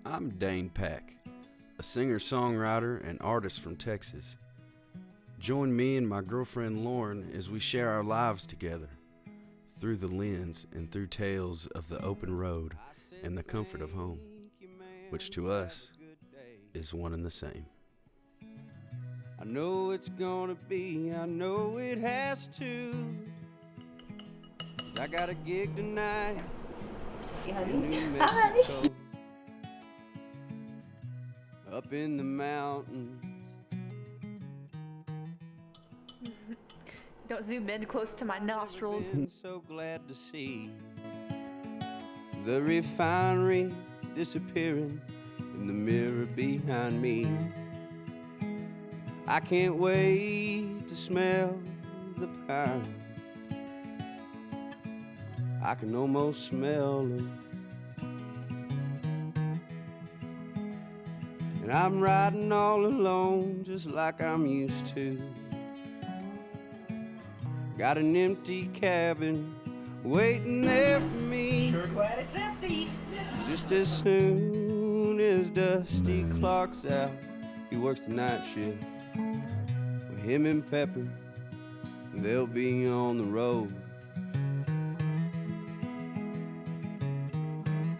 I'm Dayne Pack, a singer-songwriter and artist from Texas. Join me and my girlfriend Lauren as we share our lives together, through the lens and through tales of the open road and the comfort of home, which to us is one and the same. I know it's gonna be, I know it has to, 'cause I got a gig tonight in New Mexico, up in the mountains. Don't zoom in close to my nostrils. Been so glad to see the refinery disappearing in the mirror behind me. I can't wait to smell the pine. I can almost smell them. And I'm riding all alone just like I'm used to. Got an empty cabin waiting there for me. Sure glad it's empty. Just as soon as Dusty clocks out, he works the night shift. With him and Pepper, they'll be on the road.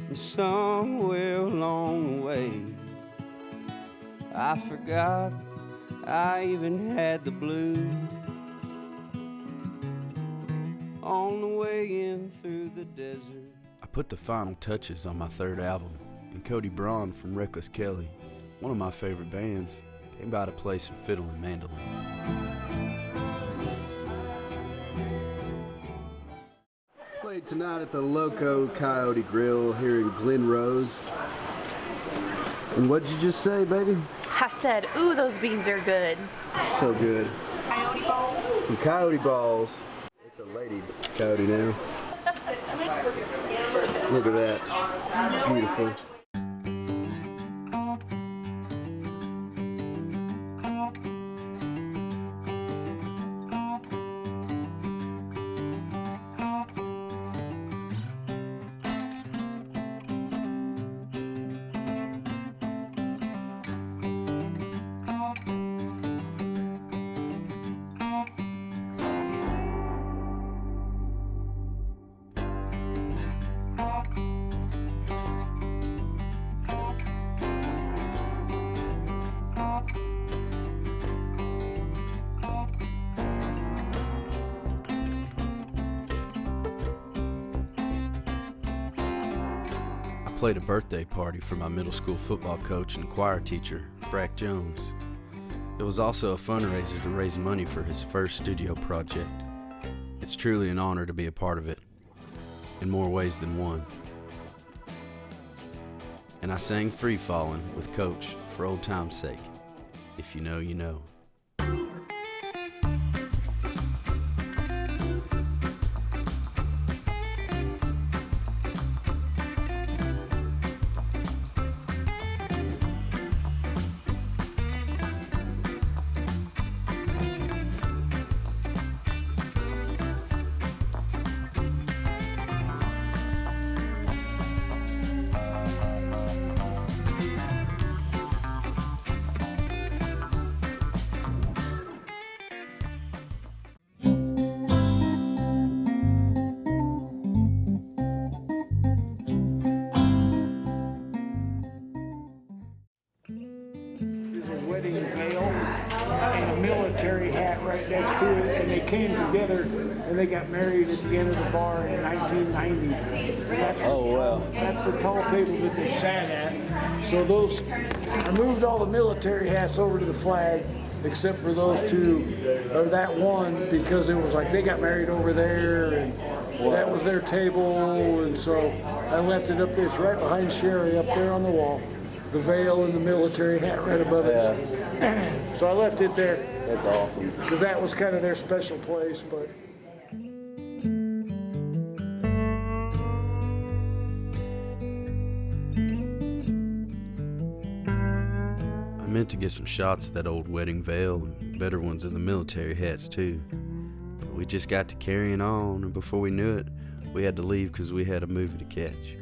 And somewhere along the way, I forgot I even had the blues. On the way in through the desert. I put the final touches on my third album, and Cody Braun from Reckless Kelly, one of my favorite bands, came by to play some fiddle and mandolin. Played tonight at the Loco Coyote Grill here in Glen Rose. And what'd you just say, baby? I said, ooh, those beans are good. So good. Coyote balls. Some coyote balls. It's a lady coyote now. Look at that. Beautiful. I played a birthday party for my middle school football coach and choir teacher, Brack Jones. It was also a fundraiser to raise money for his first studio project. It's truly an honor to be a part of it, in more ways than one. And I sang Free Fallin' with Coach for old time's sake. If you know, you know. Wedding veil and a military hat right next to it, and they came together and they got married at the end of the bar in 1990. That's the tall table that they sat at. So I moved all the military hats over to the flag, except for those two, or that one, because it was like they got married over there, and that was their table, and so I left it up there. It's right behind Sherry up there on the wall. The veil and the military hat right above it. Yeah. So I left it there. That's awesome. Because that was kind of their special place, but. I meant to get some shots of that old wedding veil and better ones of the military hats too. But we just got to carrying on, and before we knew it, we had to leave because we had a movie to catch.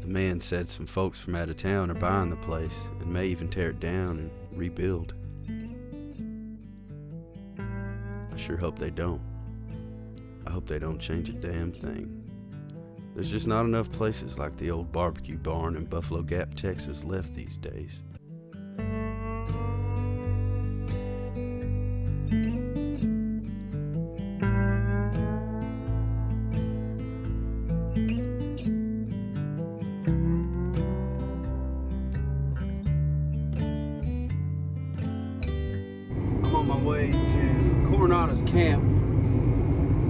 The man said some folks from out of town are buying the place and may even tear it down and rebuild. I sure hope they don't. I hope they don't change a damn thing. There's just not enough places like the old barbecue barn in Buffalo Gap, Texas left these days. I'm on my way to Coronado's camp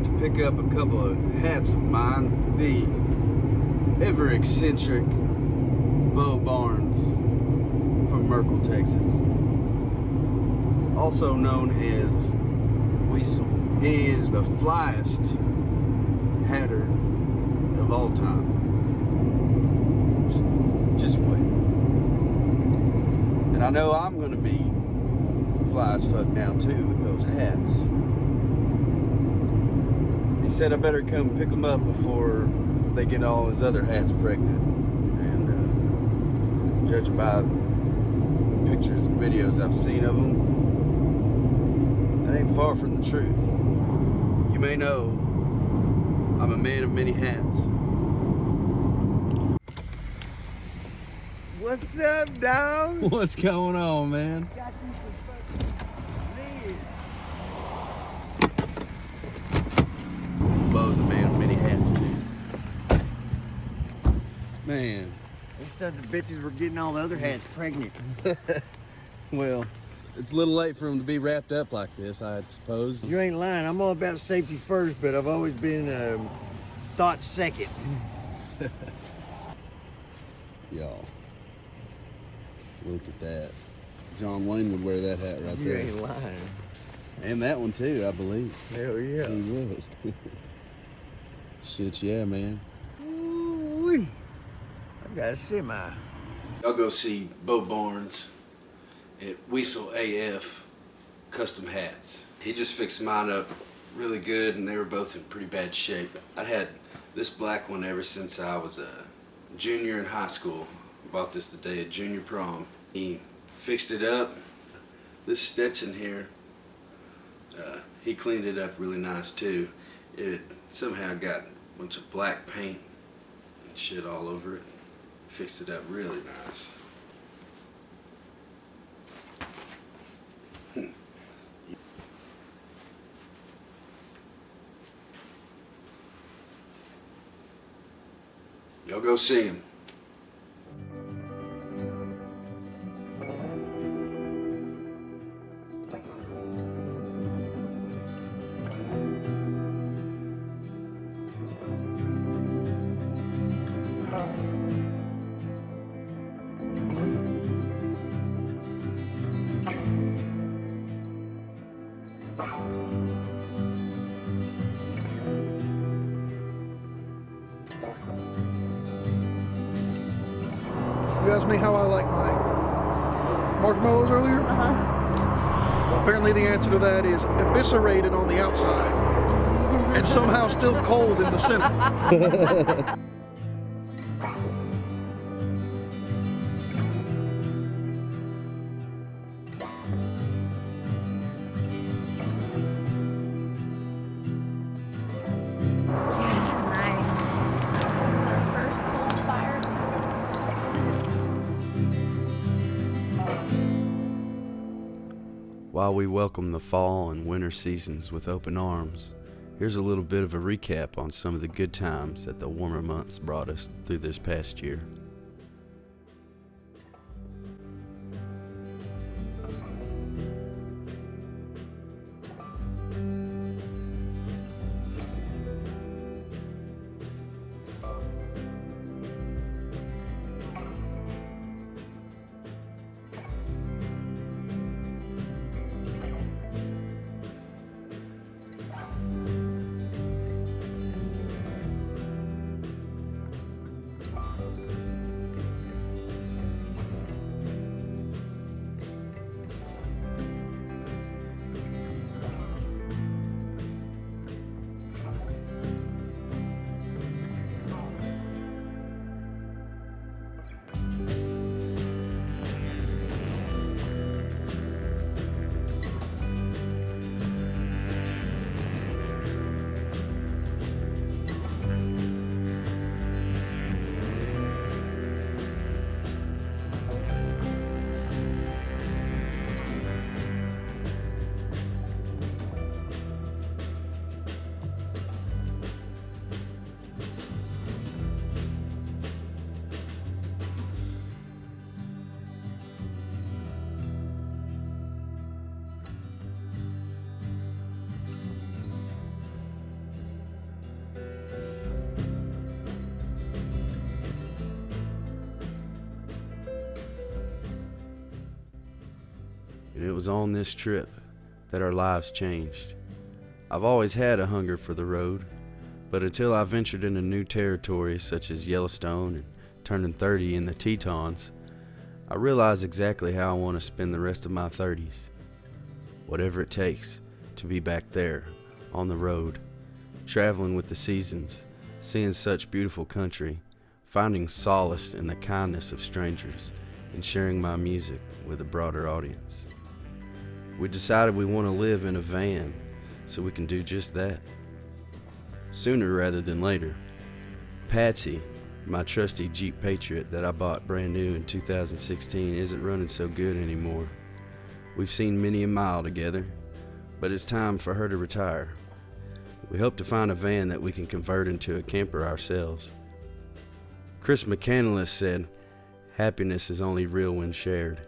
to pick up a couple of hats of mine. The ever eccentric Bo Barnes from Merkel, Texas, also known as Weasel. He is the flyest hatter of all time. Just wait. And I know I'm gonna be fly as fuck now too with those hats. He said I better come pick them up before they get all his other hats pregnant. And judging by the pictures and videos I've seen of them, that ain't far from the truth. You may know I'm a man of many hats. What's up, dog? What's going on, man? Got you some fucking Bo's a man of many hats too. Man. They said the bitches were getting all the other hats pregnant. Well, it's a little late for him to be wrapped up like this, I suppose. You ain't lying. I'm all about safety first, but I've always been thought second. Y'all, look at that. John Wayne would wear that hat right You there. ain't lying. And that one too, I believe. Hell yeah. He would. Shit, yeah, man. Ooh-wee. I got a semi. Y'all go see Bo Barnes at Weasel AF Custom Hats. He just fixed mine up really good, and they were both in pretty bad shape. I'd had this black one ever since I was a junior in high school. Bought this the day of junior prom. He fixed it up. This Stetson here, he cleaned it up really nice too. It somehow got a bunch of black paint and shit all over it. Fixed it up really nice. Y'all go see him. You asked me how I like my marshmallows earlier? Well, apparently the answer to that is eviscerated on the outside and somehow still cold in the center. This is nice. Our first cold fire. While we welcome the fall and winter seasons with open arms, here's a little bit of a recap on some of the good times that the warmer months brought us through this past year. it was on this trip that our lives changed. I've always had a hunger for the road, but until I ventured into new territory such as Yellowstone and turning 30 in the Tetons, I realized exactly how I want to spend the rest of my 30s. Whatever it takes to be back there, on the road, traveling with the seasons, seeing such beautiful country, finding solace in the kindness of strangers, and sharing my music with a broader audience. We decided we want to live in a van so we can do just that. Sooner rather than later. Patsy, my trusty Jeep Patriot that I bought brand new in 2016, isn't running so good anymore. We've seen many a mile together, but it's time for her to retire. We hope to find a van that we can convert into a camper ourselves. Chris McCandless said, "Happiness is only real when shared."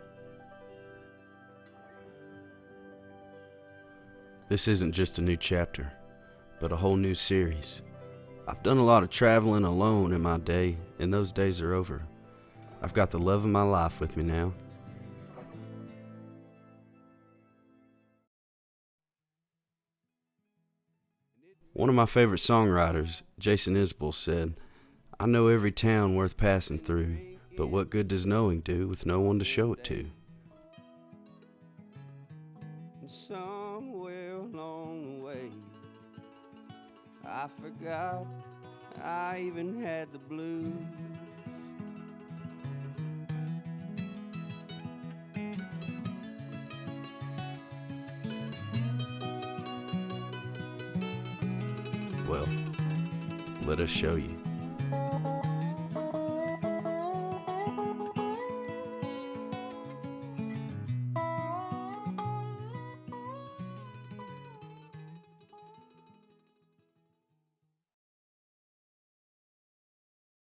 This isn't just a new chapter, but a whole new series. I've done a lot of traveling alone in my day, and those days are over. I've got the love of my life with me now. One of my favorite songwriters, Jason Isbell, said, "I know every town worth passing through, but what good does knowing do with no one to show it to?" Somewhere along the way, I forgot I even had the blues. Well, let us show you.